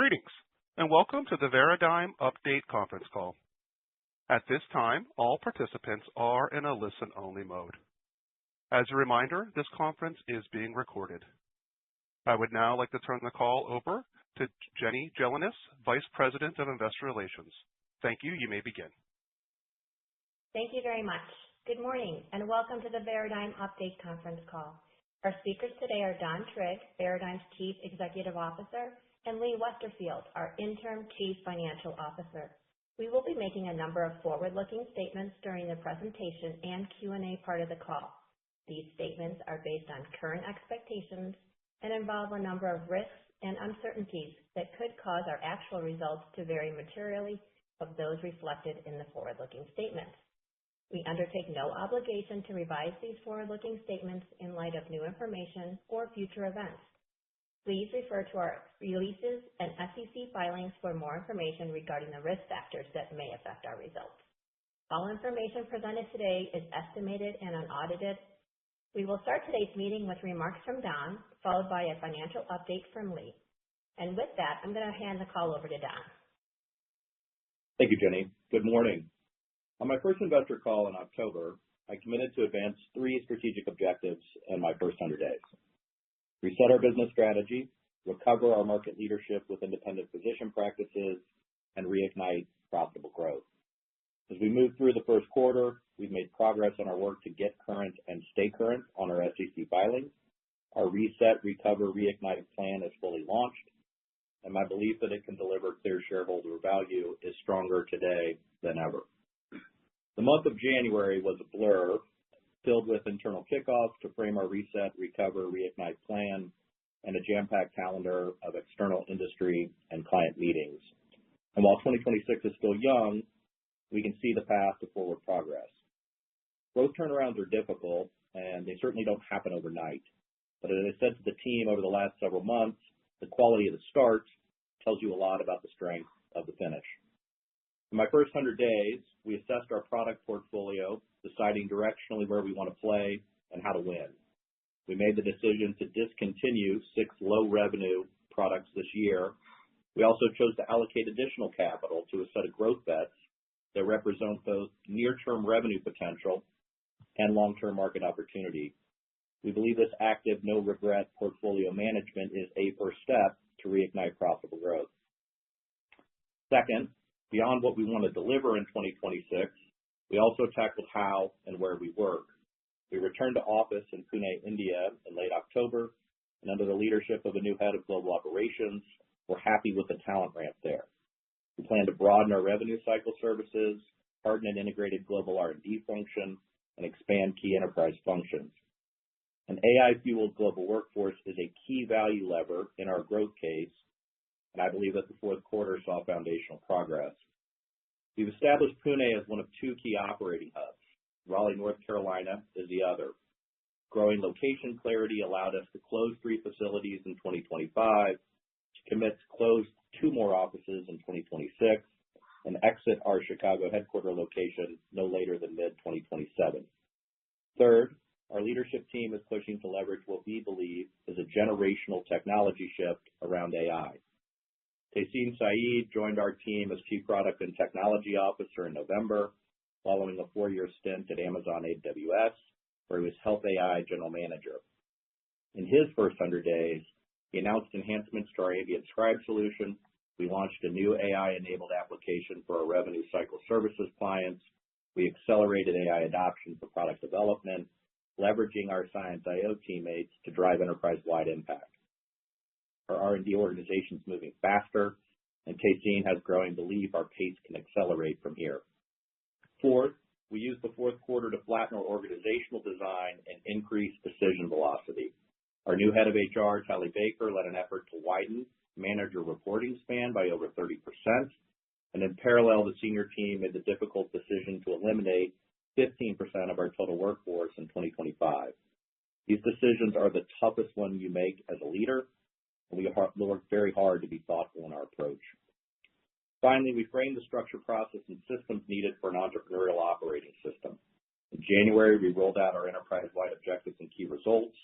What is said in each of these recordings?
Greetings, and welcome to the Veradigm Update Conference Call. At this time, all participants are in a listen-only mode. As a reminder, this conference is being recorded. I would now like to turn the call over to Jenny Gelinas, Vice President of Investor Relations. Thank you. You may begin. Thank you very much. Good morning, and welcome to the Veradigm Update Conference Call. Our speakers today are Don Trigg, Veradigm's Chief Executive Officer, and Lee Westerfield, our Interim Chief Financial Officer. We will be making a number of forward-looking statements during the presentation and Q&A part of the call. These statements are based on current expectations and involve a number of risks and uncertainties that could cause our actual results to vary materially from those reflected in the forward-looking statements. We undertake no obligation to revise these forward-looking statements in light of new information or future events. Please refer to our releases and SEC filings for more information regarding the risk factors that may affect our results. All information presented today is estimated and unaudited. We will start today's meeting with remarks from Don, followed by a financial update from Lee. And with that, I'm going to hand the call over to Don. Thank you, Jenny. Good morning. On my first investor call in October, I committed to advance 3 strategic objectives in my first 100 days. Reset our business strategy, recover our market leadership with independent physician practices, and reignite profitable growth. As we move through the first quarter, we've made progress on our work to get current and stay current on our SEC filings. Our Reset, Recover, Reignite plan is fully launched, and my belief that it can deliver clear shareholder value is stronger today than ever. The month of January was a blur, filled with internal kickoffs to frame our Reset, Recover, Reignite plan and a jam-packed calendar of external industry and client meetings. And while 2026 is still young, we can see the path to forward progress. Growth turnarounds are difficult, and they certainly don't happen overnight. But as I said to the team over the last several months, the quality of the start tells you a lot about the strength of the finish. In my first 100 days, we assessed our product portfolio, deciding directionally where we want to play and how to win. We made the decision to discontinue 6 low-revenue products this year. We also chose to allocate additional capital to a set of growth bets that represent both near-term revenue potential and long-term market opportunity. We believe this active, no-regret portfolio management is a first step to reignite profitable growth. Second, beyond what we want to deliver in 2026, we also tackled how and where we work. We returned to office in Pune, India in late October, and under the leadership of a new head of global operations, we're happy with the talent ramp there. We plan to broaden our revenue cycle services, harden an integrated global R&D function, and expand key enterprise functions. An AI-fueled global workforce is a key value lever in our growth case, and I believe that the fourth quarter saw foundational progress. We've established Pune as one of 2 key operating hubs. Raleigh, North Carolina is the other. Growing location clarity allowed us to close 3 facilities in 2025, to commit to close 2 more offices in 2026, and exit our Chicago headquarters location no later than mid-2027. Third, our leadership team is pushing to leverage what we believe is a generational technology shift around AI. Tehsin Saeed joined our team as Chief Product and Technology Officer in November, following a 4-year stint at Amazon AWS, where he was Health AI General Manager. In his first 100 days, he announced enhancements to our ambient scribe solution. We launched a new AI-enabled application for our revenue cycle services clients. We accelerated AI adoption for product development, leveraging our Science.io teammates to drive enterprise-wide impact. Our R&D organization is moving faster, and Tehsin has growing belief our pace can accelerate from here. Fourth, we used the fourth quarter to flatten our organizational design and increase decision velocity. Our new head of HR, Tally Baker, led an effort to widen manager reporting span by over 30%, and in parallel, the senior team made the difficult decision to eliminate 15% of our total workforce in 2025. These decisions are the toughest one you make as a leader, and we work very hard to be thoughtful in our approach. Finally, we framed the structure, process, and systems needed for an entrepreneurial operating system. In January, we rolled out our enterprise-wide objectives and key results.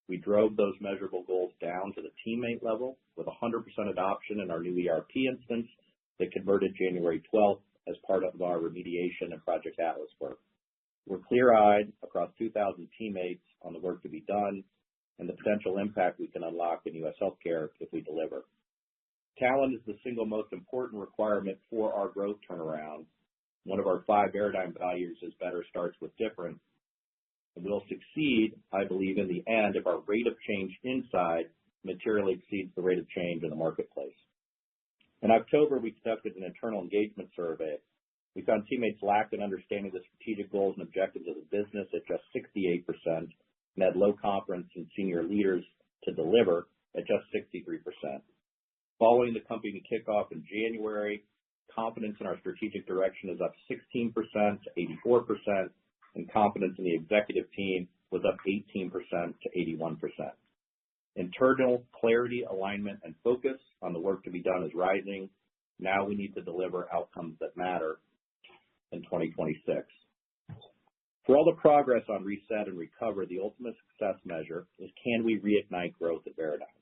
We drove those measurable goals down to the teammate level with 100% adoption in our new ERP instance that converted January 12th as part of our remediation and Project Atlas work. We're clear-eyed across 2,000 teammates on the work to be done and the potential impact we can unlock in U.S. healthcare if we deliver. Talent is the single most important requirement for our growth turnaround. One of our 5 Veradigm values is better starts with different. And we'll succeed, I believe, in the end if our rate of change inside materially exceeds the rate of change in the marketplace. In October, we conducted an internal engagement survey. We found teammates lacked an understanding of the strategic goals and objectives of the business at just 68% and had low confidence in senior leaders to deliver at just 63%. Following the company kickoff in January, confidence in our strategic direction is up 16% to 84%, and confidence in the executive team was up 18% to 81%. Internal clarity, alignment, and focus on the work to be done is rising. Now we need to deliver outcomes that matter in 2026. For all the progress on reset and recover, the ultimate success measure is, can we reignite growth at Veradigm?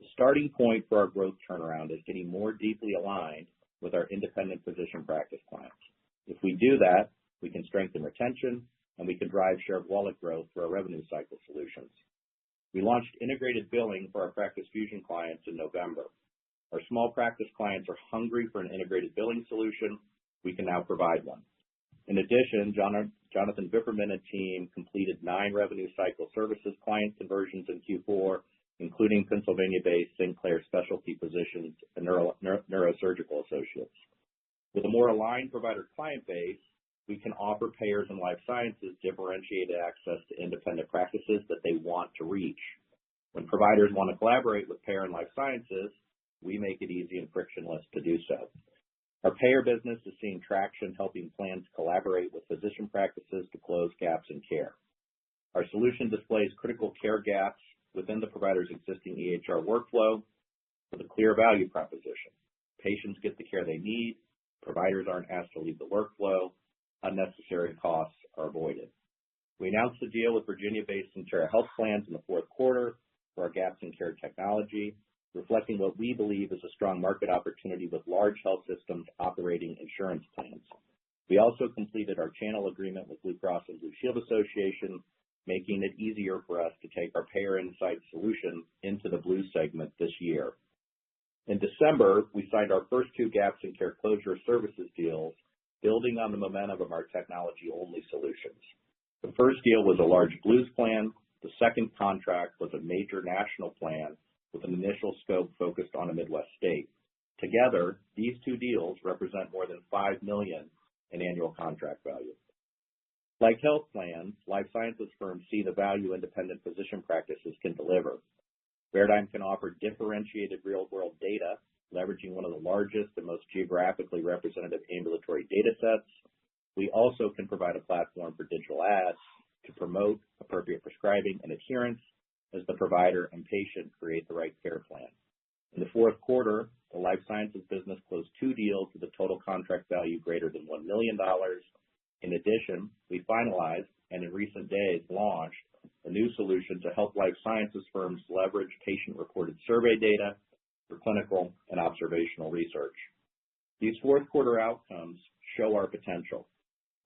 The starting point for our growth turnaround is getting more deeply aligned with our independent physician practice clients. If we do that, we can strengthen retention and we can drive share of wallet growth through our revenue cycle solutions. We launched integrated billing for our Practice Fusion clients in November. Our small practice clients are hungry for an integrated billing solution. We can now provide one. In addition, Jonathan Vipperman and team completed 9 revenue cycle services client conversions in Q4, including Pennsylvania-based Sinclair Specialty Physicians and Neurosurgical Associates. With a more aligned provider client base, we can offer payers and life sciences differentiated access to independent practices that they want to reach. When providers want to collaborate with payer and life sciences, we make it easy and frictionless to do so. Our payer business is seeing traction helping plans collaborate with physician practices to close gaps in care. Our solution displays critical care gaps within the provider's existing EHR workflow with a clear value proposition. Patients get the care they need, providers aren't asked to leave the workflow, unnecessary costs are avoided. We announced a deal with Virginia-based Centera Health Plans in the fourth quarter for our gaps in care technology, reflecting what we believe is a strong market opportunity with large health systems operating insurance plans. We also completed our channel agreement with Blue Cross and Blue Shield Association, making it easier for us to take our payer insight solution into the Blue segment this year. In December, we signed our first 2 gaps in care closure services deals, building on the momentum of our technology-only solutions. The first deal was a large Blues plan. The second contract was a major national plan with an initial scope focused on a Midwest state. Together, these 2 deals represent more than $5 million in annual contract value. Like health plans, life sciences firms see the value independent physician practices can deliver. Veradigm can offer differentiated real-world data, leveraging one of the largest and most geographically representative ambulatory data sets. We also can provide a platform for digital ads to promote appropriate prescribing and adherence as the provider and patient create the right care plan. In the fourth quarter, the life sciences business closed 2 deals with a total contract value greater than $1 million. In addition, we finalized and in recent days launched a new solution to help life sciences firms leverage patient-reported survey data for clinical and observational research. These fourth quarter outcomes show our potential,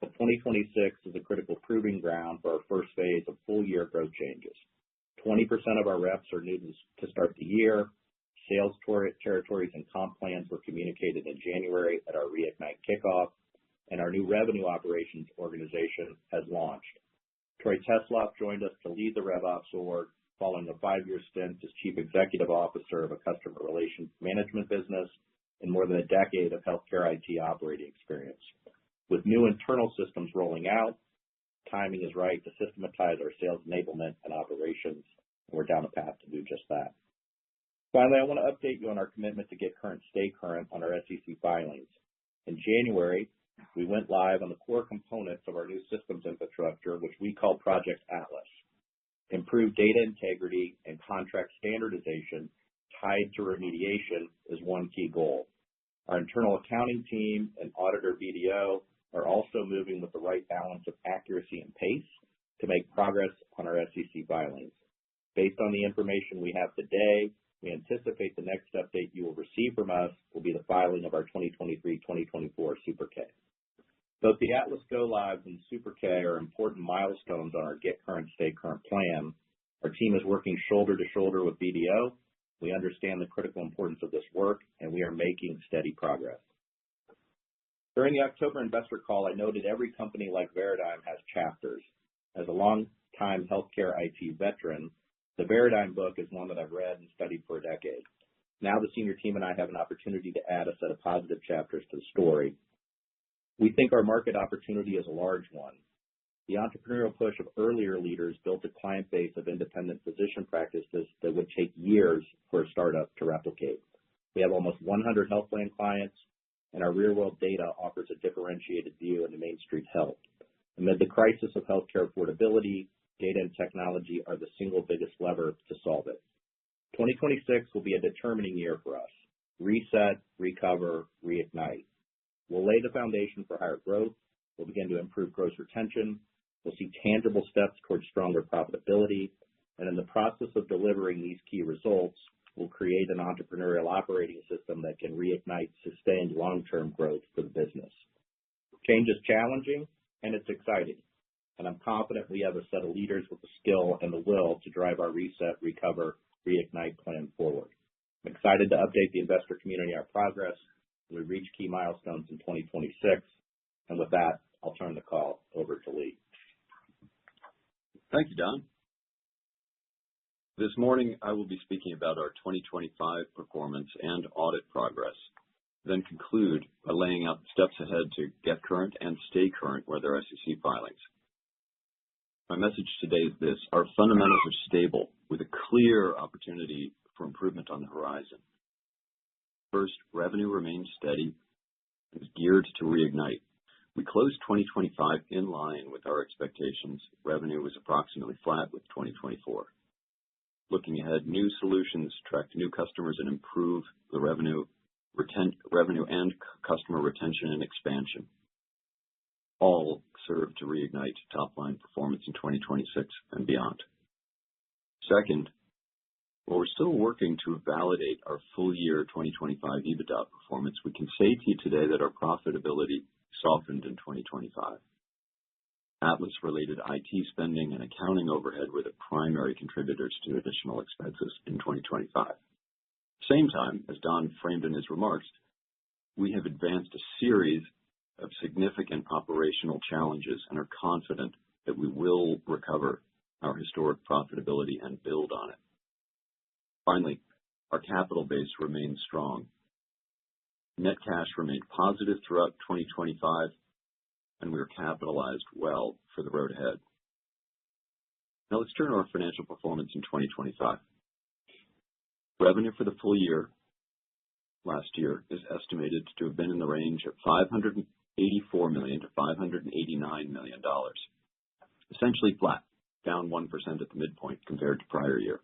but 2026 is a critical proving ground for our first phase of full-year growth changes. 20% of our reps are new to start the year. Sales territories and comp plans were communicated in January at our Reignite kickoff, and our new revenue operations organization has launched. Troy Tesloff joined us to lead the RevOps org following a 5-year stint as Chief Executive Officer of a customer relations management business and more than a decade of healthcare IT operating experience. With new internal systems rolling out, timing is right to systematize our sales enablement and operations, and we're down a path to do just that. Finally, I want to update you on our commitment to get current, stay current on our SEC filings. In January, we went live on the core components of our new systems infrastructure, which we call Project Atlas. Improved data integrity and contract standardization tied to remediation is one key goal. Our internal accounting team and auditor BDO are also moving with the right balance of accuracy and pace to make progress on our SEC filings. Based on the information we have today, we anticipate the next update you will receive from us will be the filing of our 2023-2024 Super K. Both the Atlas Go Lives and Super K are important milestones on our Get Current, Stay Current plan. Our team is working shoulder to shoulder with BDO. We understand the critical importance of this work, and we are making steady progress. During the October investor call, I noted every company like Veradigm has chapters. As a long-time healthcare IT veteran, the Veradigm book is one that I've read and studied for a decade. Now the senior team and I have an opportunity to add a set of positive chapters to the story. We think our market opportunity is a large one. The entrepreneurial push of earlier leaders built a client base of independent physician practices that would take years for a startup to replicate. We have almost 100 health plan clients, and our real-world data offers a differentiated view into Main Street health. Amid the crisis of healthcare affordability, data and technology are the single biggest lever to solve it. 2026 will be a determining year for us. Reset, recover, reignite. We'll lay the foundation for higher growth. We'll begin to improve gross retention. We'll see tangible steps towards stronger profitability. And in the process of delivering these key results, we'll create an entrepreneurial operating system that can reignite sustained long-term growth for the business. Change is challenging, and it's exciting. And I'm confident we have a set of leaders with the skill and the will to drive our reset, recover, reignite plan forward. I'm excited to update the investor community on our progress as we reach key milestones in 2026. And with that, I'll turn the call over to Lee. Thank you, Don. This morning, I will be speaking about our 2025 performance and audit progress, then conclude by laying out the steps ahead to get current and stay current with our SEC filings. My message today is this: our fundamentals are stable with a clear opportunity for improvement on the horizon. First, revenue remains steady and is geared to reignite. We closed 2025 in line with our expectations. Revenue was approximately flat with 2024. Looking ahead, new solutions attract new customers and improve the revenue and customer retention and expansion. All serve to reignite top-line performance in 2026 and beyond. Second, while we're still working to validate our full year 2025 EBITDA performance, we can say to you today that our profitability softened in 2025. Atlas-related IT spending and accounting overhead were the primary contributors to additional expenses in 2025. At the same time, as Don framed in his remarks, we have advanced a series of significant operational challenges and are confident that we will recover our historic profitability and build on it. Finally, our capital base remains strong. Net cash remained positive throughout 2025, and we are capitalized well for the road ahead. Now let's turn to our financial performance in 2025. Revenue for the full year last year is estimated to have been in the range of $584 million to $589 million, essentially flat, down 1% at the midpoint compared to prior year.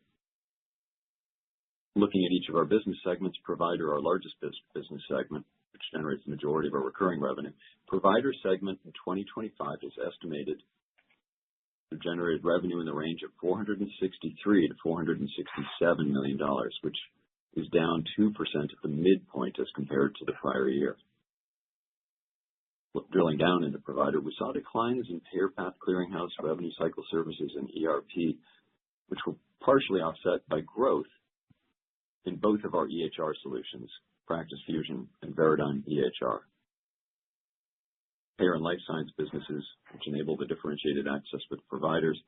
Looking at each of our business segments, Provider, our largest business segment, which generates the majority of our recurring revenue, Provider segment in 2025 is estimated to generate revenue in the range of $463 to $467 million, which is down 2% at the midpoint as compared to the prior year. Drilling down into Provider, we saw declines in payer path clearinghouse, revenue cycle services, and ERP, which were partially offset by growth in both of our EHR solutions, Practice Fusion and Veradigm EHR. Payer and life science businesses, which enable the differentiated access with providers,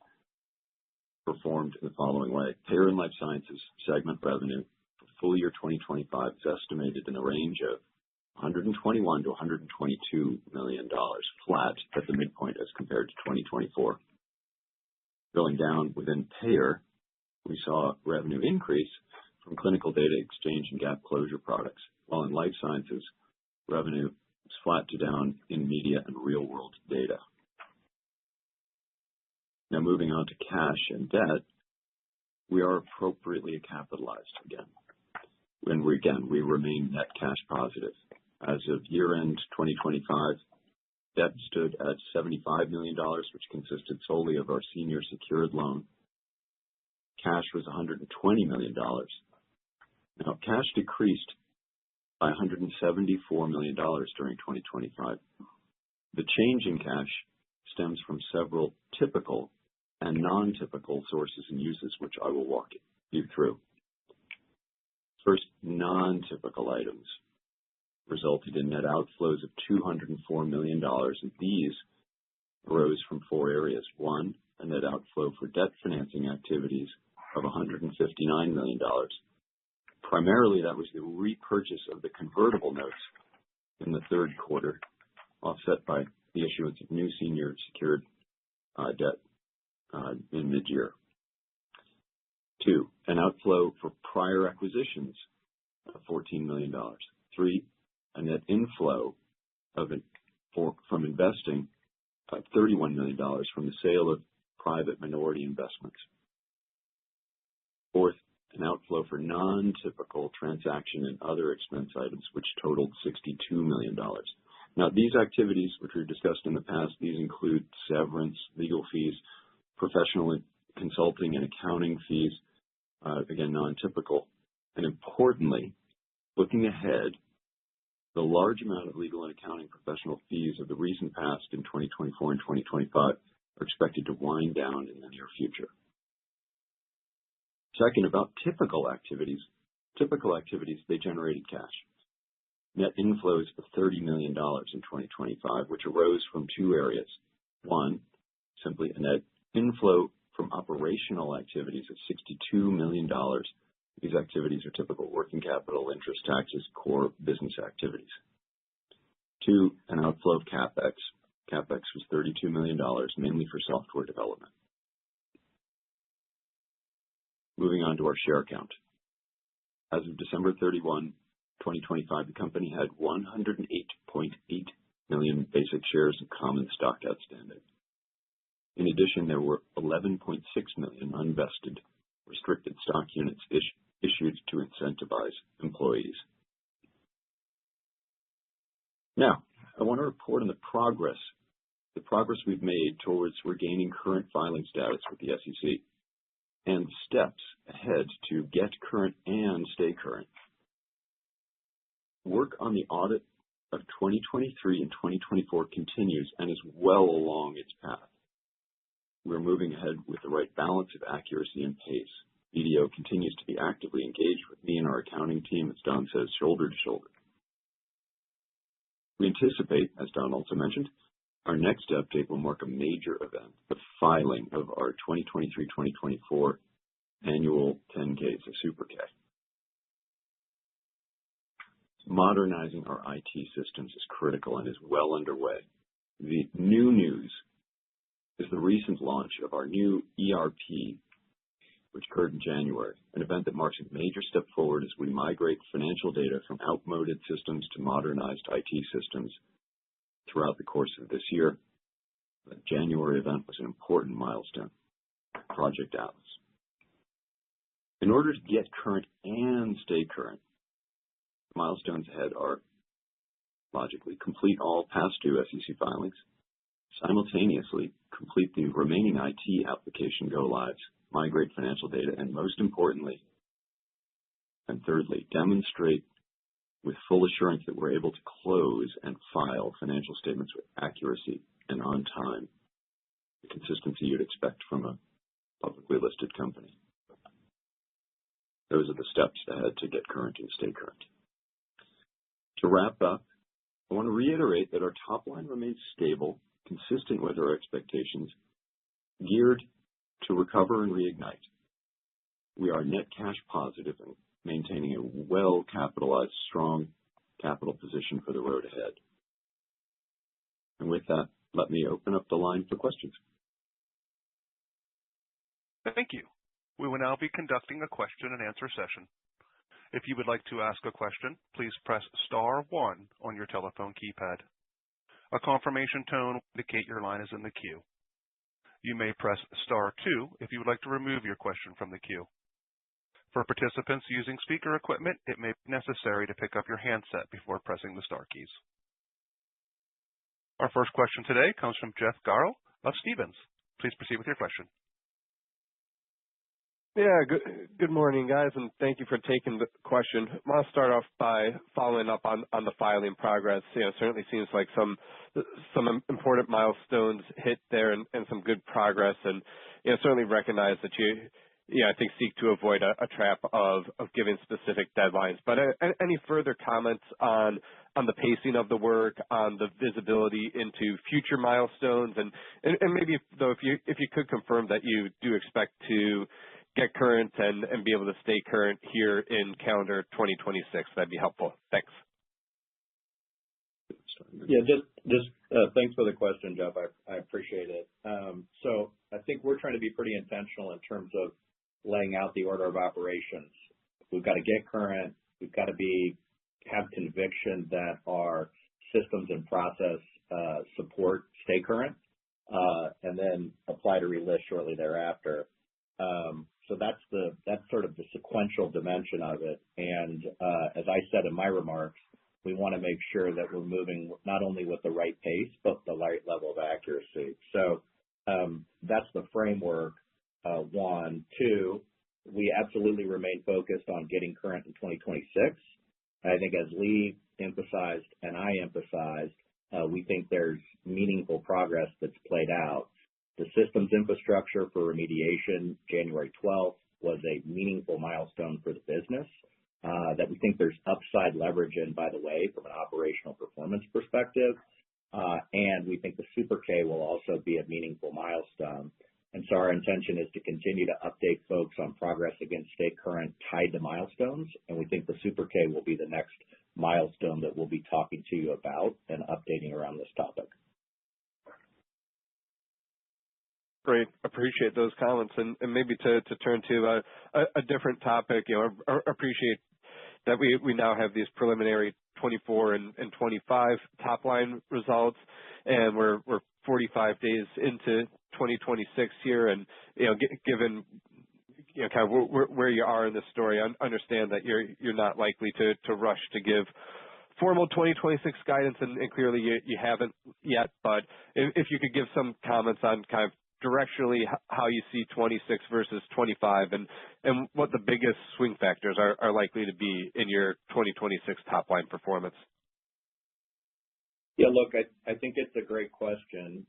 performed in the following way. Payer and life sciences segment revenue for full year 2025 is estimated in the range of $121 to $122 million, flat at the midpoint as compared to 2024. Drilling down within payer, we saw revenue increase from clinical data exchange and gap closure products, while in life sciences, revenue is flat to down in media and real-world data. Now moving on to cash and debt, we are appropriately capitalized again. We remain net cash positive. As of year-end 2025, debt stood at $75 million, which consisted solely of our senior secured loan. Cash was $120 million. Now, cash decreased by $174 million during 2025. The change in cash stems from several typical and non-typical sources and uses, which I will walk you through. First, non-typical items resulted in net outflows of $204 million, and these arose from four areas. One, a net outflow for debt financing activities of $159 million. Primarily, that was the repurchase of the convertible notes in the third quarter, offset by the issuance of new senior secured debt in mid-year. Two, an outflow for prior acquisitions of $14 million. Three, a net inflow from investing of $31 million from the sale of private minority investments. Fourth, an outflow for non-typical transaction and other expense items, which totaled $62 million. Now, these activities, which we've discussed in the past, these include severance, legal fees, professional consulting and accounting fees, again, non-typical. And importantly, looking ahead, the large amount of legal and accounting professional fees of the recent past in 2024 and 2025 are expected to wind down in the near future. Second, about typical activities. Typical activities, they generated cash. Net inflows of $30 million in 2025, which arose from two areas. One, simply a net inflow from operational activities of $62 million. These activities are typical working capital, interest, taxes, core business activities. Two, an outflow of CapEx. CapEx was $32 million, mainly for software development. Moving on to our share count. As of December 31, 2025, the company had 108.8 million basic shares of common stock outstanding. In addition, there were 11.6 million unvested restricted stock units issued to incentivize employees. Now, I want to report on the progress we've made towards regaining current filing status with the SEC and steps ahead to get current and stay current. Work on the audit of 2023 and 2024 continues and is well along its path. We're moving ahead with the right balance of accuracy and pace. BDO continues to be actively engaged with me and our accounting team, as Don says, shoulder to shoulder. We anticipate, as Don also mentioned, our next update will mark a major event, the filing of our 2023-2024 annual 10Ks, a Super K. Modernizing our IT systems is critical and is well underway. The new news is the recent launch of our new ERP, which occurred in January, an event that marks a major step forward as we migrate financial data from outmoded systems to modernized IT systems throughout the course of this year. The January event was an important milestone, Project Atlas. In order to get current and stay current, milestones ahead are logically complete all past due SEC filings, simultaneously complete the remaining IT application go-lives, migrate financial data, and most importantly, and thirdly, demonstrate with full assurance that we're able to close and file financial statements with accuracy and on time, the consistency you'd expect from a publicly listed company. Those are the steps ahead to get current and stay current. To wrap up, I want to reiterate that our top line remains stable, consistent with our expectations, geared to recover and reignite. We are net cash positive and maintaining a well-capitalized, strong capital position for the road ahead. And with that, let me open up the line for questions. Thank you. We will now be conducting a question and answer session. If you would like to ask a question, please press star one on your telephone keypad. A confirmation tone will indicate your line is in the queue. You may press star two if you would like to remove your question from the queue. For participants using speaker equipment, it may be necessary to pick up your handset before pressing the star keys. Our first question today comes from Jeff Garro of Stephens. Please proceed with your question. Yeah, good morning, guys, and thank you for taking the question. I'll start off by following up on the filing progress. Certainly seems like some important milestones hit there and some good progress, and certainly recognize that I think seek to avoid a trap of giving specific deadlines. But any further comments on the pacing of the work, on the visibility into future milestones, and maybe though if you could confirm that you do expect to get current and be able to stay current here in calendar 2026, that'd be helpful. Thanks. Yeah, just thanks for the question, Jeff. I appreciate it. So I think we're trying to be pretty intentional in terms of laying out the order of operations. We've got to get current. We've got to have conviction that our systems and process support stay current, and then apply to relist shortly thereafter. So that's sort of the sequential dimension of it. And as I said in my remarks, we want to make sure that we're moving not only with the right pace, but the right level of accuracy. So that's the framework, one. Two, we absolutely remain focused on getting current in 2026. And I think as Lee emphasized and I emphasized, we think there's meaningful progress that's played out. The systems infrastructure for remediation, January 12th, was a meaningful milestone for the business that we think there's upside leverage in, by the way, from an operational performance perspective. And we think the Super K will also be a meaningful milestone. And so our intention is to continue to update folks on progress against stay current tied to milestones. And we think the Super K will be the next milestone that we'll be talking to you about and updating around this topic. Great. Appreciate those comments. And maybe to turn to a different topic, appreciate that we now have these preliminary 24 and 25 top line results, and we're 45 days into 2026 here, and given kind of where you are in this story, I understand that you're not likely to rush to give formal 2026 guidance, and clearly you haven't yet. But if you could give some comments on kind of directionally how you see 26 versus 25, and what the biggest swing factors are likely to be in your 2026 top line performance. Yeah, look, I think it's a great question.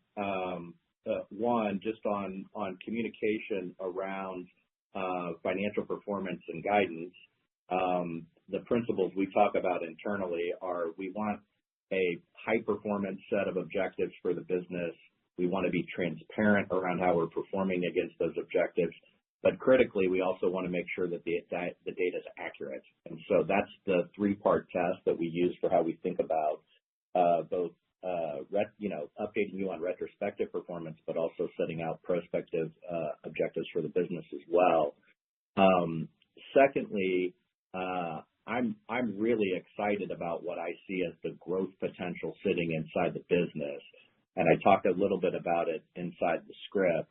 One, just on communication around financial performance and guidance, the principles we talk about internally are we want a high performance set of objectives for the business. We want to be transparent around how we're performing against those objectives. But critically, we also want to make sure that the data is accurate. And so that's the three-part test that we use for how we think about both updating you on retrospective performance, but also setting out prospective objectives for the business as well. Secondly, I'm really excited about what I see as the growth potential sitting inside the business. And I talked a little bit about it inside the script.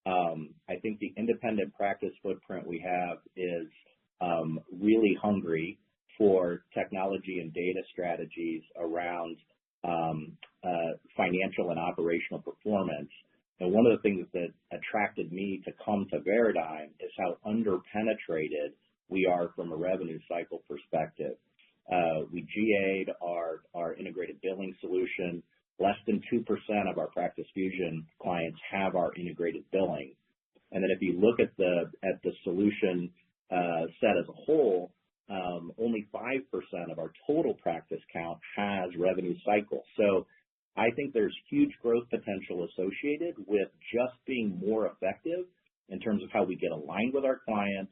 I think the independent practice footprint we have is really hungry for technology and data strategies around financial and operational performance. And one of the things that attracted me to come to Veradigm is how underpenetrated we are from a revenue cycle perspective. We GA'd our integrated billing solution. Less than 2% of our Practice Fusion clients have our integrated billing. And then if you look at the solution set as a whole, only 5% of our total practice count has revenue cycle. So I think there's huge growth potential associated with just being more effective in terms of how we get aligned with our clients,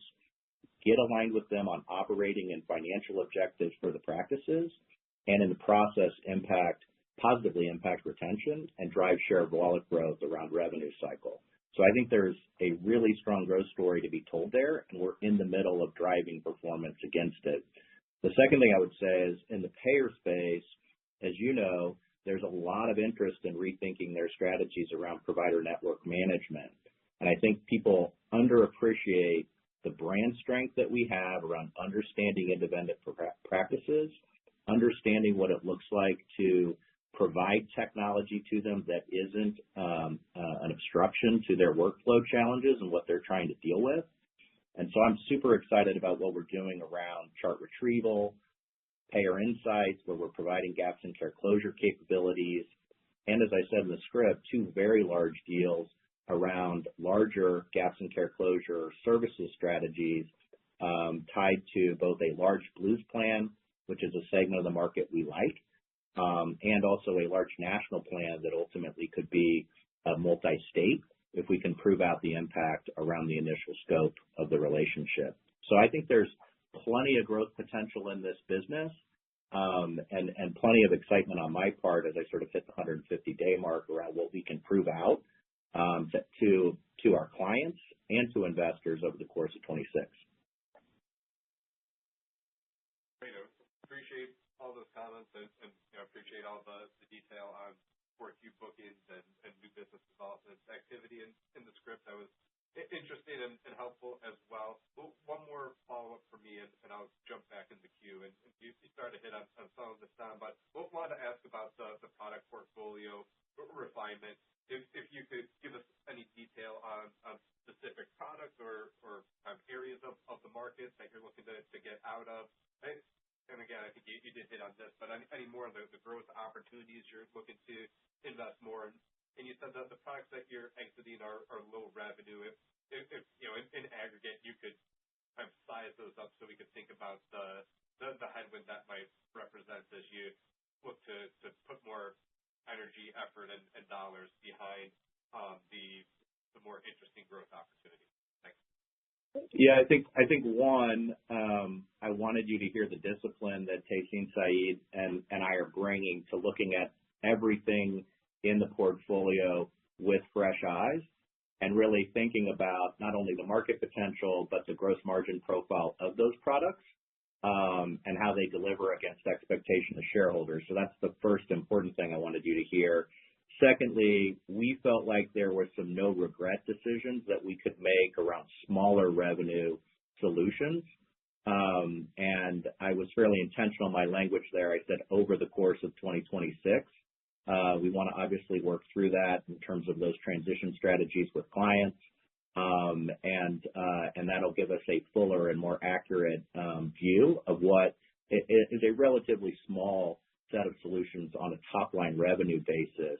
get aligned with them on operating and financial objectives for the practices, and in the process positively impact retention and drive share of wallet growth around revenue cycle. So I think there's a really strong growth story to be told there, and we're in the middle of driving performance against it. The second thing I would say is in the payer space, as you know, there's a lot of interest in rethinking their strategies around provider network management. And I think people underappreciate the brand strength that we have around understanding independent practices, understanding what it looks like to provide technology to them that isn't an obstruction to their workflow challenges and what they're trying to deal with, And so I'm super excited about what we're doing around chart retrieval, payer insights, where we're providing gaps in care closure capabilities, and as I said in the script, 2 very large deals around larger gaps in care closure services strategies tied to both a large Blues plan, which is a segment of the market we like, and also a large national plan that ultimately could be multi-state if we can prove out the impact around the initial scope of the relationship. So I think there's plenty of growth potential in this business, and plenty of excitement on my part as I sort of hit the 150-day mark around what we can prove out to our clients and to investors over the course of 26. Great. I appreciate all those comments and appreciate all the detail on 4Q bookings and new business development activity in the script. That was interesting and helpful as well. One more follow-up for me, and I'll jump back in the queue. And you started to hit on some of this, Don, but we'll want to ask about the product portfolio refinement. If you could give us any detail on specific products or areas of the market that you're looking to get out of. And again, I think you did hit on this, but any more of the growth opportunities you're looking to invest more in. And you said that the products that you're exiting are low revenue. If in aggregate you could kind of size those up so we could think about the headwind that might represent as you look to put more energy, effort, and dollars behind the more interesting growth opportunities. Thanks. Yeah, I think one, I wanted you to hear the discipline that Tehseen Saeed and I are bringing to looking at everything in the portfolio with fresh eyes and really thinking about not only the market potential, but the gross margin profile of those products, and how they deliver against expectation of shareholders. So that's the first important thing I wanted you to hear. Secondly, we felt like there were some no regret decisions that we could make around smaller revenue solutions. And I was fairly intentional in my language there. I said over the course of 2026, we want to obviously work through that in terms of those transition strategies with clients. And that'll give us a fuller and more accurate view of what is a relatively small set of solutions on a top-line revenue basis.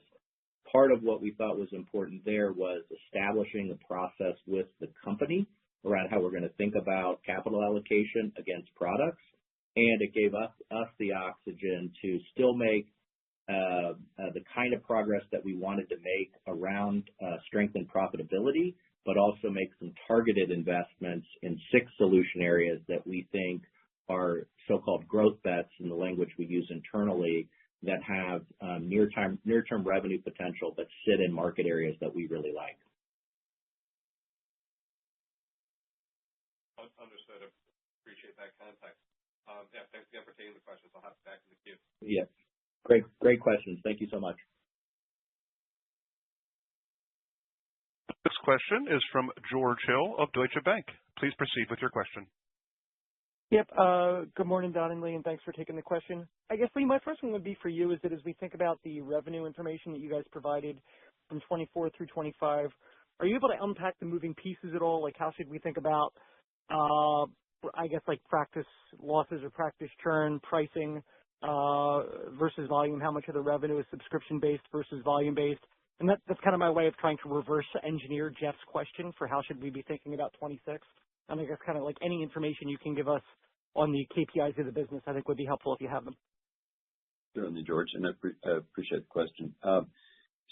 Part of what we thought was important there was establishing a process with the company around how we're going to think about capital allocation against products, and it gave us the oxygen to still make the kind of progress that we wanted to make around strength and profitability, but also make some targeted investments in 6 solution areas that we think are so-called growth bets in the language we use internally that have near-term revenue potential but sit in market areas that we really like. Understood. Appreciate that context. Yeah, thanks again for taking the questions. I'll have it back in the queue. Yeah. Great questions. Thank you so much. This question is from George Hill of Deutsche Bank. Please proceed with your question. Yep. Good morning, Don and Lee, and thanks for taking the question. I guess, Lee, my first one would be for you is that as we think about the revenue information that you guys provided from 24 through 25, are you able to unpack the moving pieces at all? Like how should we think about, I guess, like practice losses or practice churn, pricing versus volume, how much of the revenue is subscription-based versus volume-based? And that's kind of my way of trying to reverse engineer Jeff's question for how should we be thinking about 26. And I guess kind of like any information you can give us on the KPIs of the business, I think would be helpful if you have them. Certainly, George, and I appreciate the question.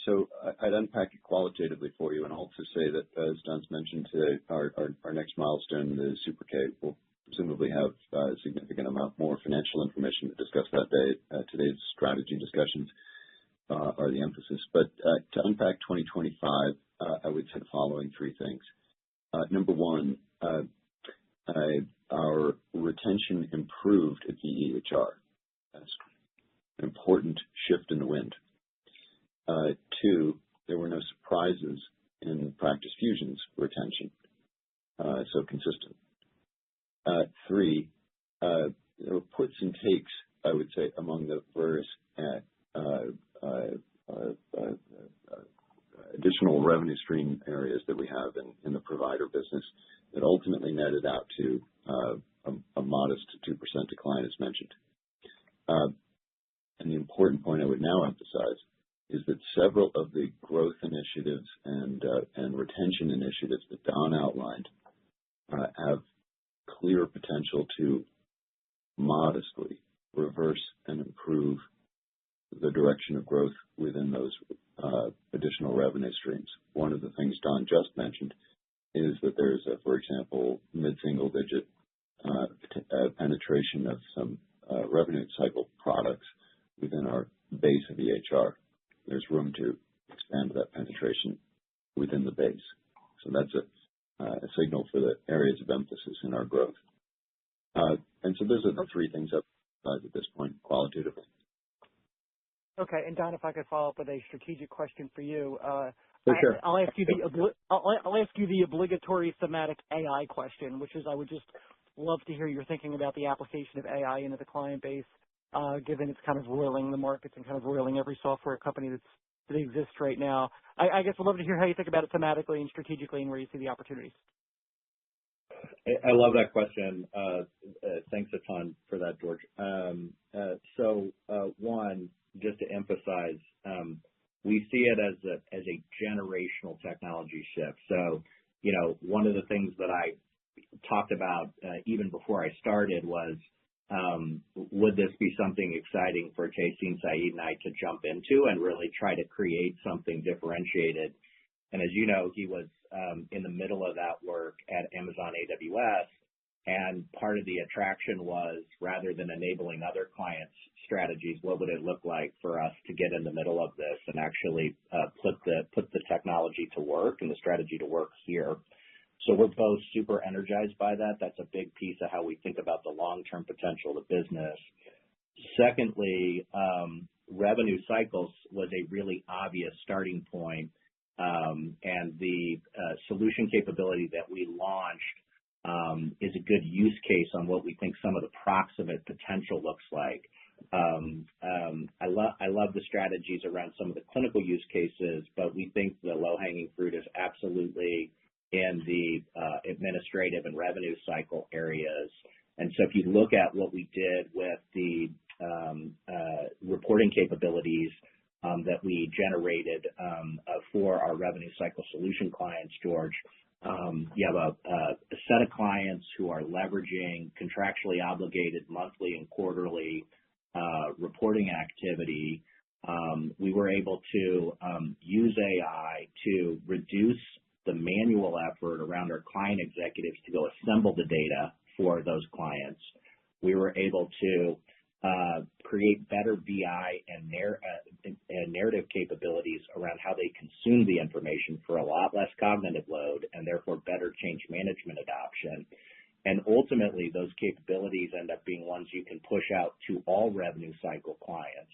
So I'd unpack it qualitatively for you and also say that, as Don's mentioned today, our next milestone, the Super K, will presumably have a significant amount more financial information to discuss that day. Today's strategy discussions are the emphasis. But to unpack 2025, I would say the following 3 things. Number one, our retention improved at VEHR. That's an important shift in the wind. 2, there were no surprises in Practice Fusion's retention, so consistent. 3, there were puts and takes, I would say, among the various additional revenue stream areas that we have in the provider business that ultimately netted out to a modest 2% decline, as mentioned. And the important point I would now emphasize is that several of the growth initiatives and retention initiatives that Don outlined have clear potential to modestly reverse and improve the direction of growth within those additional revenue streams. One of the things Don just mentioned is that there's, for example, mid-single digit penetration of some revenue cycle products within our base of EHR. There's room to expand that penetration within the base. So that's a signal for the areas of emphasis in our growth. And so those are the three things I've emphasized at this point, qualitatively. Okay, and Don, if I could follow up with a strategic question for you. For sure. I'll ask you the obligatory thematic AI question, which is I would just love to hear your thinking about the application of AI into the client base, given it's kind of roiling the markets and kind of roiling every software company that exists right now. I guess I'd love to hear how you think about it thematically and strategically and where you see the opportunities. I love that question. Thanks a ton for that, George. One, just to emphasize, we see it as a generational technology shift. So, one of the things that I talked about even before I started was, would this be something exciting for Tayseen Saeed and I to jump into and really try to create something differentiated? And as you know, he was in the middle of that work at Amazon AWS, and part of the attraction was, rather than enabling other clients' strategies, what would it look like for us to get in the middle of this and actually put the technology to work and the strategy to work here? So we're both super energized by that. That's a big piece of how we think about the long-term potential of the business. Secondly, revenue cycles was a really obvious starting point, and the solution capability that we launched is a good use case on what we think some of the proximate potential looks like. I love the strategies around some of the clinical use cases, but we think the low-hanging fruit is absolutely in the administrative and revenue cycle areas. And so if you look at what we did with the reporting capabilities that we generated for our revenue cycle solution clients, George, you have a set of clients who are leveraging contractually obligated monthly and quarterly reporting activity. We were able to use AI to reduce the manual effort around our client executives to go assemble the data for those clients. We were able to create better BI and narrative capabilities around how they consume the information for a lot less cognitive load and therefore better change management adoption. And ultimately, those capabilities end up being ones you can push out to all revenue cycle clients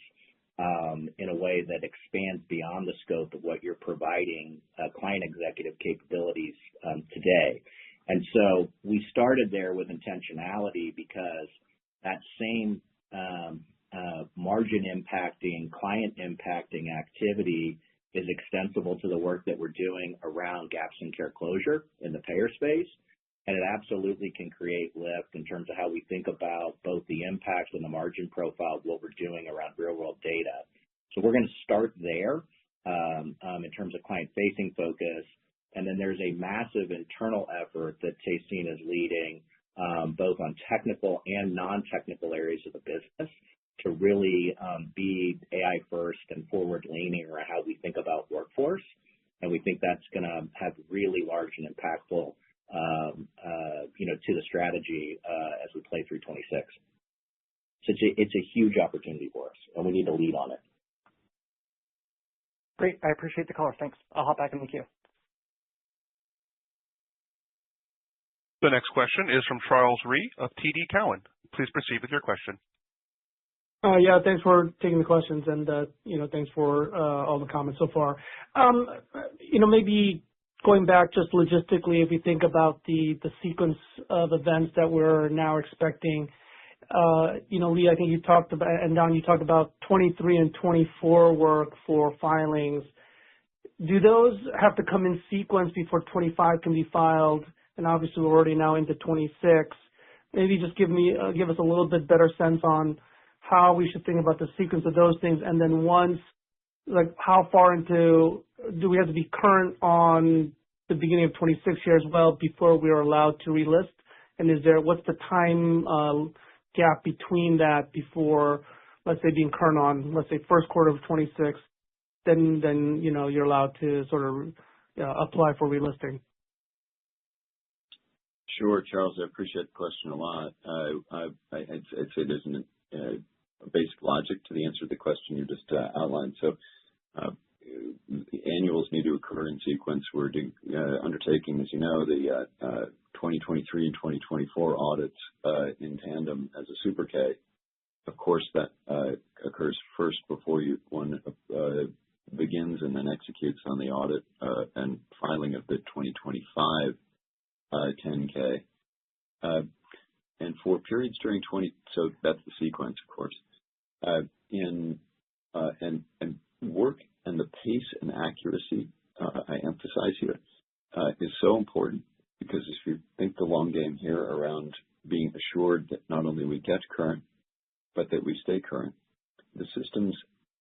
in a way that expands beyond the scope of what you're providing client executive capabilities today. And so we started there with intentionality because that same margin impacting, client impacting activity is extensible to the work that we're doing around gaps in care closure in the payer space. And it absolutely can create lift in terms of how we think about both the impact and the margin profile of what we're doing around real-world data. So we're going to start there in terms of client-facing focus. And then there's a massive internal effort that Tayseen is leading, both on technical and non-technical areas of the business, to really be AI first and forward-leaning around how we think about workforce. And we think that's going to have really large and impactful to the strategy as we play through 26. So it's a huge opportunity for us, and we need to lead on it. Great. I appreciate the call. Thanks. I'll hop back in the queue. The next question is from Charles Rhyee of TD Cowen. Please proceed with your question. Yeah, thanks for taking the questions, and thanks for all the comments so far. Maybe going back just logistically, if you think about the sequence of events that we're now expecting, Lee, I think you talked about, and Don, you talked about 23 and 24 work for filings. Do those have to come in sequence before 25 can be filed? and obviously we're already now into 26. Maybe just give us a little bit better sense on how we should think about the sequence of those things, and then once, like how far into do we have to be current on the beginning of 26 here as well before we are allowed to relist? And what's the time gap between that before, let's say, being current on, let's say, first quarter of 26, then you're allowed to sort of apply for relisting? Sure, Charles. I appreciate the question a lot. I'd say there's a basic logic to the answer to the question you just outlined. So annuals need to occur in sequence. We're undertaking, as you know, the 2023 and 2024 audits in tandem as a Super K. Of course, that occurs first before one begins and then executes on the audit and filing of the 2025 10K. And for periods during so that's the sequence, of course. And work and the pace and accuracy, I emphasize here, is so important, because if you think the long game here around being assured that not only we get current, but that we stay current, the systems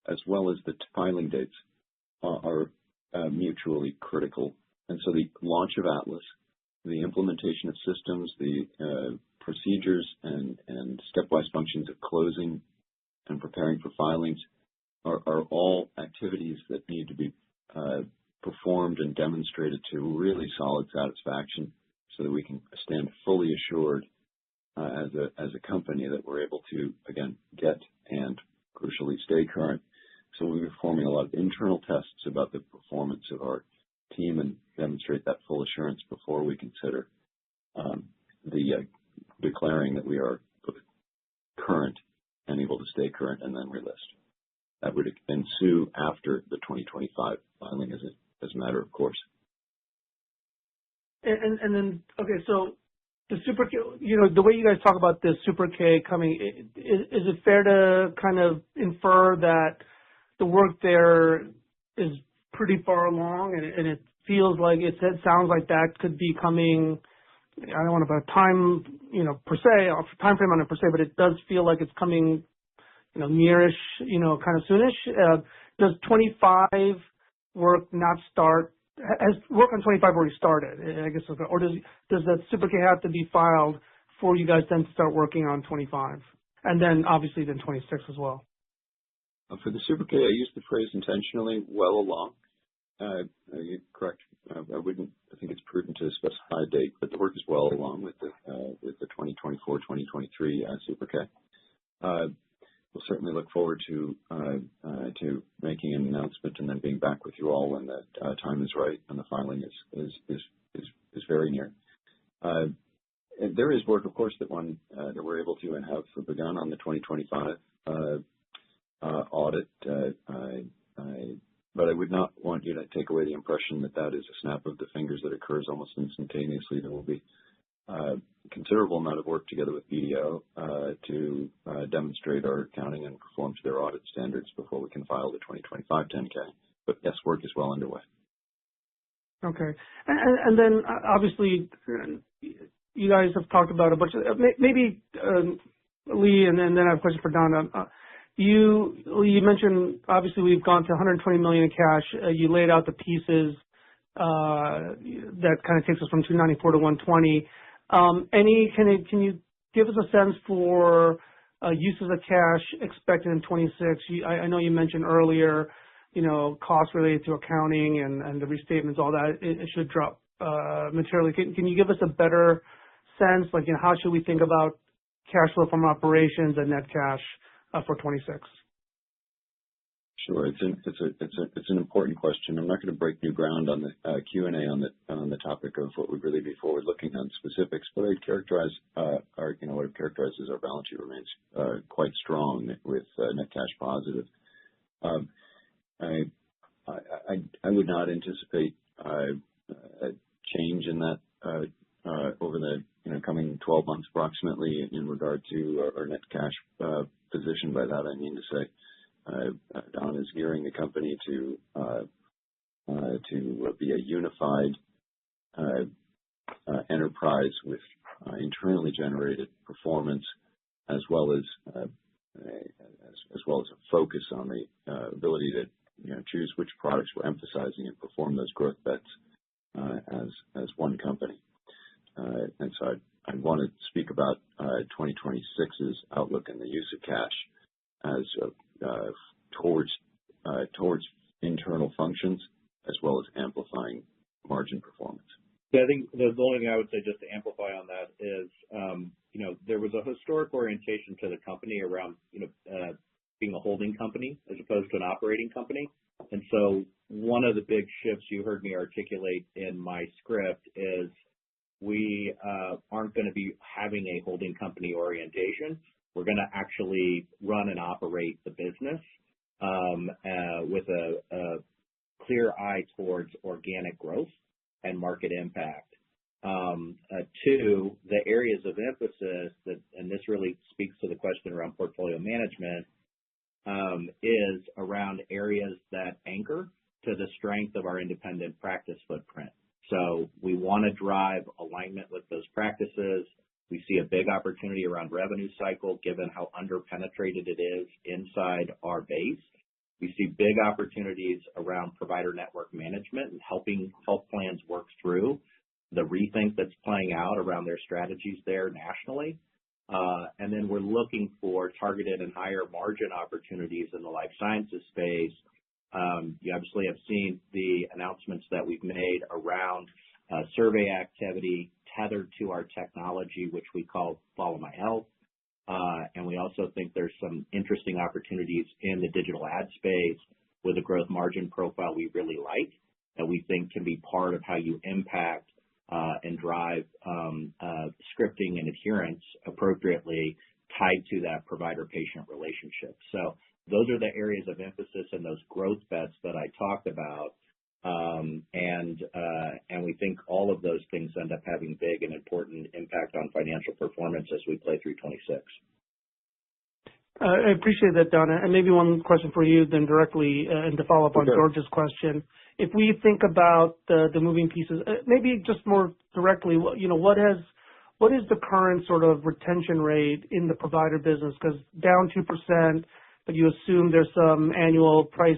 as well as the filing dates are mutually critical. And so the launch of Atlas, the implementation of systems, the procedures and stepwise functions of closing and preparing for filings are all activities that need to be performed and demonstrated to really solid satisfaction, so that we can stand fully assured as a company that we're able to, again, get and crucially stay current. So we're performing a lot of internal tests about the performance of our team and demonstrate that full assurance before we consider declaring that we are current and able to stay current and then relist. That would ensue after the 2025 filing as a matter of course. And then, okay, so the Super K, the way you guys talk about this Super K coming, is it fair to kind of infer that the work there is pretty far along, and it feels like it sounds like that could be coming? I don't want to put a time, per se, time frame on it per se, but it does feel like it's coming, nearish, kind of soonish. Does 25 work not start? Has work on 25 already started? I guess, or does that Super K have to be filed for you guys then to start working on 25, and then obviously then 26 as well? For the Super K, I used the phrase intentionally, well along. You're correct. I think it's prudent to specify a date, but the work is well along with the 2024-2023 Super K. We'll certainly look forward to making an announcement and then being back with you all when the time is right and the filing is very near. There is work, of course, that we're able to and have begun on the 2025 audit. But I would not want you to take away the impression that is a snap of the fingers that occurs almost instantaneously. There will be a considerable amount of work together with BDO to demonstrate our accounting and perform to their audit standards before we can file the 2025 10K. But yes, work is well underway. Okay. And then obviously you guys have talked about a bunch of, maybe Lee, and then I have a question for Don. You mentioned, obviously, we've gone to $120 million in cash. You laid out the pieces that kind of takes us from 294 to 120. Can you give us a sense for uses of cash expected in 26? I know you mentioned earlier, costs related to accounting and the restatements, all that. It should drop materially. Can you give us a better sense, like, how should we think about cash flow from operations and net cash for 26? Sure, it's an important question. I'm not going to break new ground on the Q&A on the topic of what would really be forward-looking on specifics, but I'd characterize what I've characterized as our balance sheet remains quite strong with net cash positive. I would not anticipate a change in that over the coming 12 months approximately in regard to our net cash position. By that I mean to say Don is gearing the company to be a unified enterprise with internally generated performance, as well as a focus on the ability to choose which products we're emphasizing and perform those growth bets as one company. And so I want to speak about 2026's outlook and the use of cash as towards internal functions, as well as amplifying margin performance. Yeah, I think the only thing I would say just to amplify on that is, there was a historic orientation to the company around, being a holding company as opposed to an operating company. And so one of the big shifts you heard me articulate in my script is we aren't going to be having a holding company orientation. We're going to actually run and operate the business with a clear eye towards organic growth and market impact. Two, the areas of emphasis and this really speaks to the question around portfolio management, is around areas that anchor to the strength of our independent practice footprint. So we want to drive alignment with those practices. We see a big opportunity around revenue cycle, given how underpenetrated it is inside our base. We see big opportunities around provider network management and helping health plans work through the rethink that's playing out around their strategies there nationally. And then we're looking for targeted and higher margin opportunities in the life sciences space. You obviously have seen the announcements that we've made around survey activity tethered to our technology, which we call Follow My Health. And we also think there's some interesting opportunities in the digital ad space with a growth margin profile we really like, that we think can be part of how you impact and drive scripting and adherence appropriately tied to that provider-patient relationship. So those are the areas of emphasis and those growth bets that I talked about. And we think all of those things end up having big and important impact on financial performance as we play through 26. I appreciate that, Donna. And maybe one question for you then directly, and to follow up on George's question. If we think about the moving pieces, maybe just more directly, what is the current sort of retention rate in the provider business? Because down 2%, but you assume there's some annual price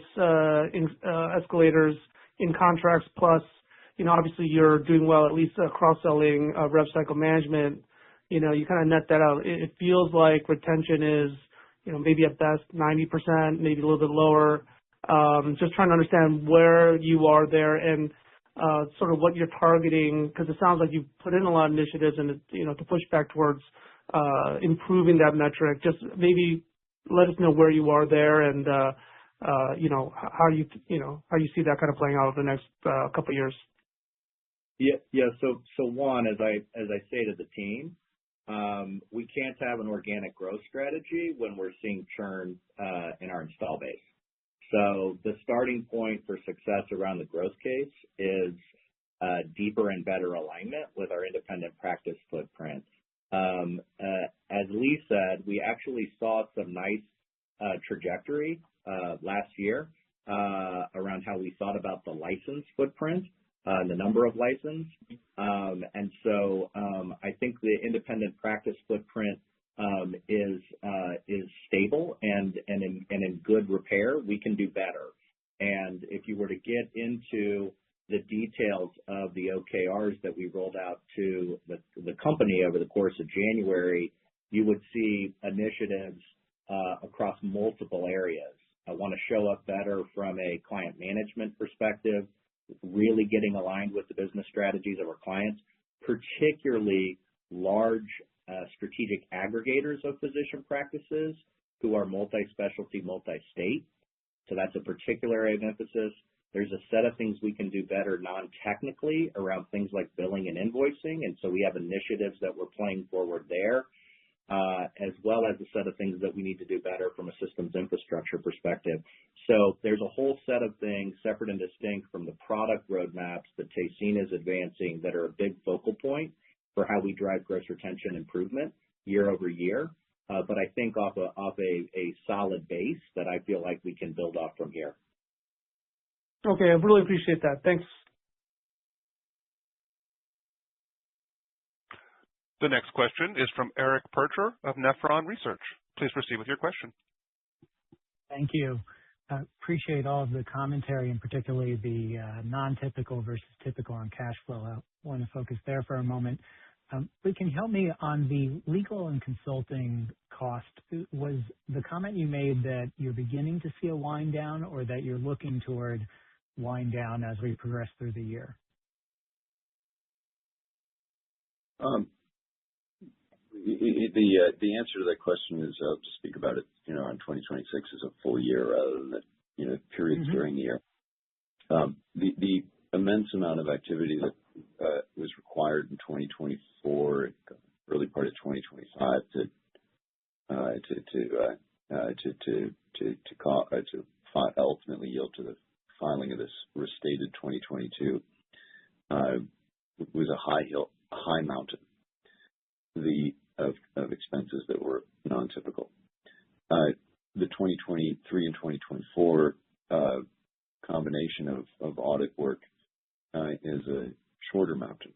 escalators in contracts, plus, obviously you're doing well, at least cross-selling rev cycle management. You kind of net that out. It feels like retention is, maybe at best 90%, maybe a little bit lower. Just trying to understand where you are there and sort of what you're targeting, because it sounds like you've put in a lot of initiatives and, to push back towards improving that metric. Just maybe let us know where you are there and, how you see that kind of playing out over the next couple of years. Yeah. So one, as I say to the team, we can't have an organic growth strategy when we're seeing churn in our install base. So the starting point for success around the growth case is deeper and better alignment with our independent practice footprint. As Lee said, we actually saw some nice trajectory last year around how we thought about the license footprint, the number of license. And so I think the independent practice footprint is stable and in good repair. We can do better. And if you were to get into the details of the OKRs that we rolled out to the company over the course of January, you would see initiatives across multiple areas. I want to show up better from a client management perspective, really getting aligned with the business strategies of our clients, particularly large strategic aggregators of physician practices who are multi-specialty, multi-state. So that's a particular area of emphasis. There's a set of things we can do better non-technically around things like billing and invoicing. And so we have initiatives that we're playing forward there, as well as a set of things that we need to do better from a systems infrastructure perspective. So there's a whole set of things separate and distinct from the product roadmaps that Taysin is advancing that are a big focal point for how we drive gross retention improvement year over year. But I think off a solid base that I feel like we can build off from here. Okay, I really appreciate that. Thanks. The next question is from Eric Percher of Nephron Research. Please proceed with your question. Thank you. Appreciate all of the commentary, and particularly the non-typical versus typical on cash flow. I want to focus there for a moment. But can you help me on the legal and consulting cost? Was the comment you made that you're beginning to see a wind down, or that you're looking toward wind down as we progress through the year? The answer to that question is to speak about it, on 2026 as a full year rather than the periods during the year. The immense amount of activity that was required in 2024, early part of 2025, to ultimately yield to the filing of this restated 2022 was a high mountain of expenses that were non-typical. The 2023 and 2024 combination of audit work is a shorter mountain.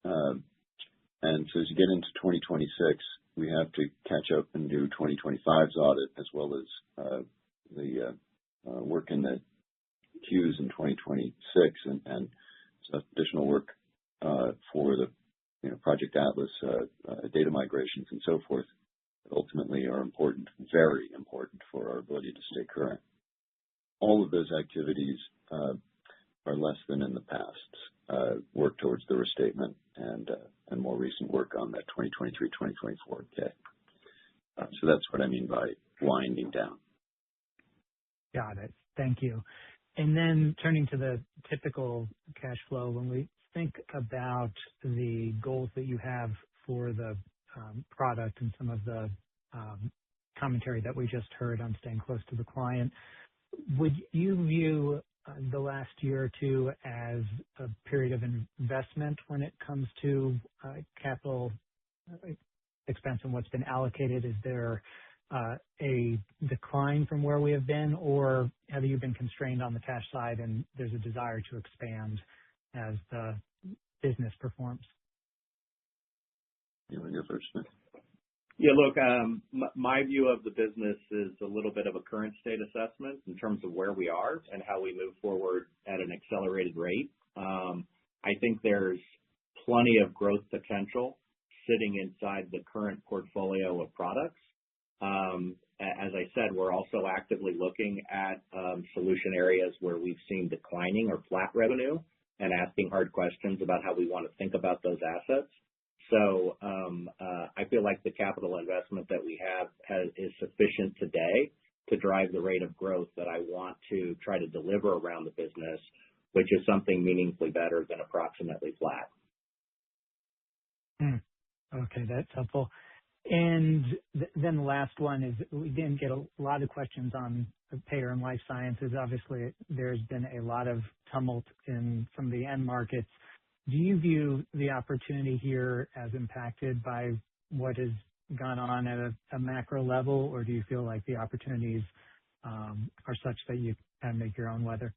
And so as you get into 2026, we have to catch up and do 2025's audit, as well as the work in the queues in 2026 and some additional work for the Project Atlas data migrations and so forth, that ultimately are important, very important for our ability to stay current. All of those activities are less than in the past. Work towards the restatement and more recent work on that 2023-2024 K. So that's what I mean by winding down. Got it. Thank you. And then turning to the typical cash flow, when we think about the goals that you have for the product and some of the commentary that we just heard on staying close to the client, would you view the last year or two as a period of investment when it comes to capital expense and what's been allocated? Is there a decline from where we have been, or have you been constrained on the cash side and there's a desire to expand as the business performs? You want to go first, Smith? Yeah, look, my view of the business is a little bit of a current state assessment in terms of where we are and how we move forward at an accelerated rate. I think there's plenty of growth potential sitting inside the current portfolio of products. As I said, we're also actively looking at solution areas where we've seen declining or flat revenue and asking hard questions about how we want to think about those assets. So I feel like the capital investment that we have is sufficient today to drive the rate of growth that I want to try to deliver around the business, which is something meaningfully better than approximately flat. Okay, that's helpful. And then the last one is, we didn't get a lot of questions on payer and life sciences. Obviously, there's been a lot of tumult in some of the end markets. Do you view the opportunity here as impacted by what has gone on at a macro level, or do you feel like the opportunities are such that you can make your own weather?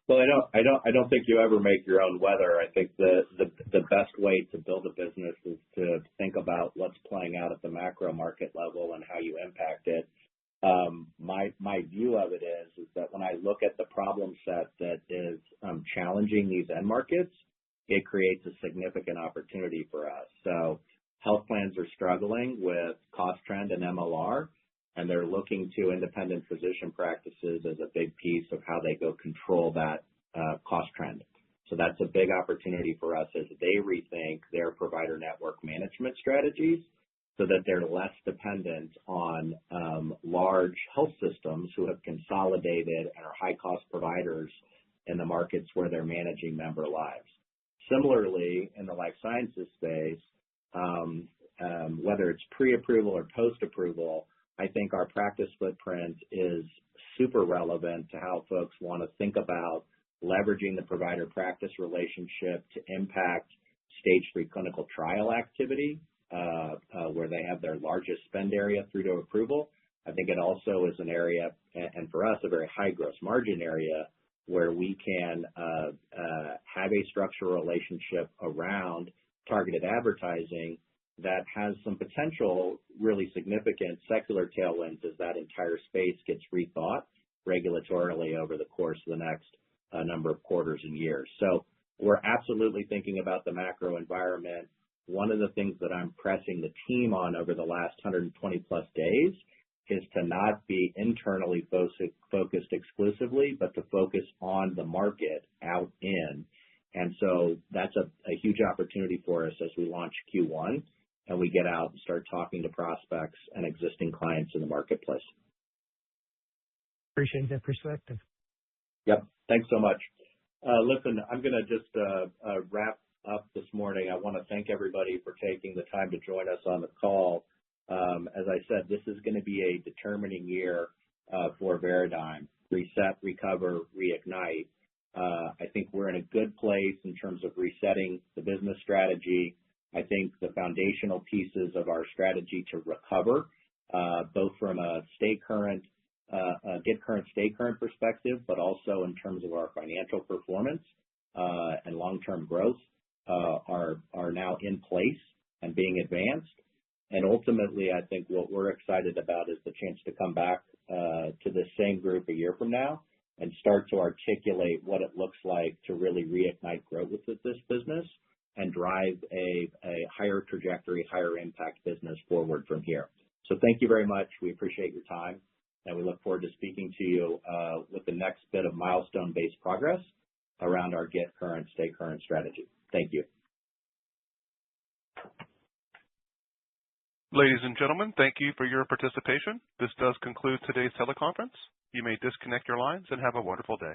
Well, I don't think you ever make your own weather. I think the best way to build a business is to think about what's playing out at the macro market level and how you impact it. My view of it is that when I look at the problem set that is challenging these end markets, it creates a significant opportunity for us. So health plans are struggling with cost trend and MLR, and they're looking to independent physician practices as a big piece of how they go control that cost trend. So that's a big opportunity for us as they rethink their provider network management strategies so that they're less dependent on large health systems who have consolidated and are high-cost providers in the markets where they're managing member lives. Similarly, in the life sciences space, whether it's pre-approval or post-approval, I think our practice footprint is super relevant to how folks want to think about leveraging the provider-practice relationship to impact stage 3 clinical trial activity, where they have their largest spend area through to approval. I think it also is an area, and for us, a very high gross margin area, where we can have a structural relationship around targeted advertising that has some potential really significant secular tailwinds as that entire space gets rethought regulatorily over the course of the next number of quarters and years. So we're absolutely thinking about the macro environment. One of the things that I'm pressing the team on over the last 120 plus days is to not be internally focused exclusively, but to focus on the market out in. And so that's a huge opportunity for us as we launch Q1 and we get out and start talking to prospects and existing clients in the marketplace. Appreciate that perspective. Yep. Thanks so much. Listen, I'm going to just wrap up this morning. I want to thank everybody for taking the time to join us on the call. As I said, this is going to be a determining year for Veradigm. Reset, recover, reignite. I think we're in a good place in terms of resetting the business strategy. I think the foundational pieces of our strategy to recover, both from a get current, stay current perspective, but also in terms of our financial performance and long-term growth, are now in place and being advanced. And ultimately, I think what we're excited about is the chance to come back to the same group a year from now and start to articulate what it looks like to really reignite growth with this business and drive a higher trajectory, higher impact business forward from here. So thank you very much. We appreciate your time, and we look forward to speaking to you with the next bit of milestone-based progress around our get current, stay current strategy. Thank you. Ladies and gentlemen, thank you for your participation. This does conclude today's teleconference. You may disconnect your lines and have a wonderful day.